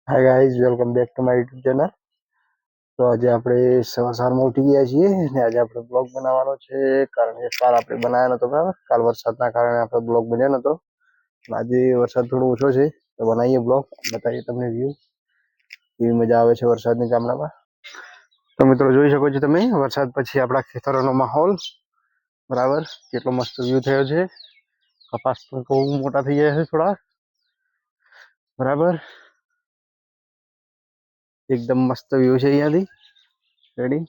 Hi guys, welcome back to my YouTube channel. તો આજે આપણે સવારમાં ઉઠી ગયા છીએ અને આજે આપણે બ્લોગ બનાવવાનો છે, કારણ કે કાલ આપણે બનાવ્યો નતો. બરાબર, કાલ વરસાદના કારણે આપણે બ્લોગ બન્યો નતો. આજે વરસાદ થોડો ઓછો છે તો બનાવીએ બ્લોગ, બતાવીએ તમને વ્યૂ, કેવી મજા આવે છે વરસાદની ગામડામાં. તો મિત્રો જોઈ શકો છો તમે વરસાદ પછી આપણા ખેતરોનો માહોલ. બરાબર, કેટલો મસ્ત વ્યૂ થયો છે. કપાસ પણ બહુ મોટા થઈ ગયા છે થોડા. બરાબર, એકદમ મસ્ત વ્યૂ છે અહીંયાથી. રેડી.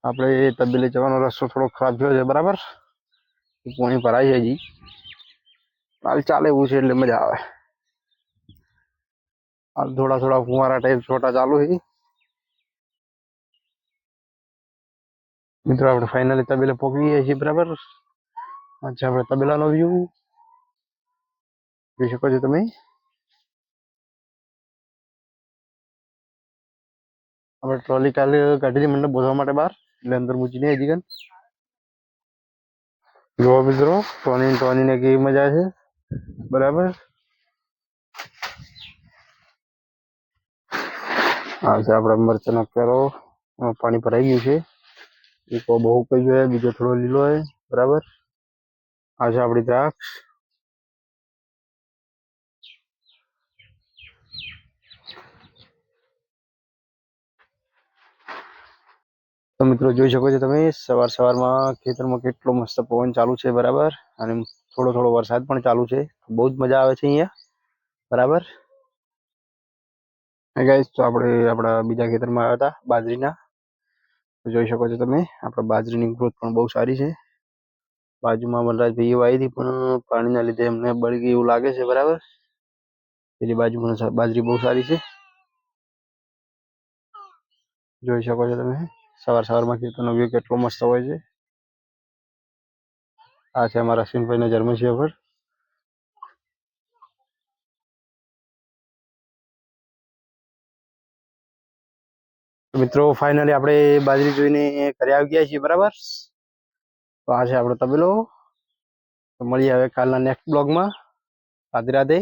આપણે તબેલે જવાનો રસ્તો થોડો ખરાબ થયો છે. બરાબર, પાણી ભરાય છે હજી, હાલ ચાલે એવું છે એટલે મજા આવે. હાલ થોડા થોડા ફુવારા ટાઈપ છોટા ચાલુ છે. મિત્રો આપણે ફાઇનલી તબેલે પહોંચી ગયા છીએ. બરાબર, અચ્છા, આપણે તબેલાનો વ્યૂ જોઈ શકો છો તમે. આપણે ટ્રોલી કાલે કાઢી હતી મને બોલવા માટે બહાર, એટલે અંદર મૂકી નહીં હજી. જોવા મિત્રો ટોની ને કેવી મજા છે. બરાબર, આ છે આપણા મરચાનો કેરો. પાણી ભરાઈ ગયું છે. એક બહુ કઈ છે, બીજો થોડો લીલો છે. બરાબર, આ છે આપણી દ્રાક્ષ. તો મિત્રો જોઈ શકો છો તમે સવારમાં ખેતરમાં કેટલો મસ્ત પવન ચાલુ છે. બરાબર, અને થોડો થોડો વરસાદ પણ ચાલુ છે. બહુ જ મજા આવે છે અહીંયા. બરાબર ગાઈસ, તો આપણે આપણા બીજા ખેતરમાં આવ્યા હતા બાજરીના. જોઈ શકો છો તમે આપણા બાજરીની ગ્રોથ પણ બહુ સારી છે. બાજુમાં વનરાજભાઈએ વાવી હતી પણ પાણીના લીધે એમને બળી ગઈ એવું લાગે છે. બરાબર, પેલી બાજુમાં બાજરી બહુ સારી છે. જોઈ શકો છો તમે સવારમાં ખેતરનો વ્યૂ કેટલો મસ્ત હોય છે. આ છે અમારા અશ્વિનભાઈનો જર્મન શેફર્ડ. મિત્રો ફાઇનલી આપણે બાજરી જોઈને ઘરે આવી ગયા છીએ. બરાબર, તો આ છે આપણો તબેલો. તો મળીએ હવે કાલના નેક્સ્ટ બ્લોગમાં. રાધે રાધે.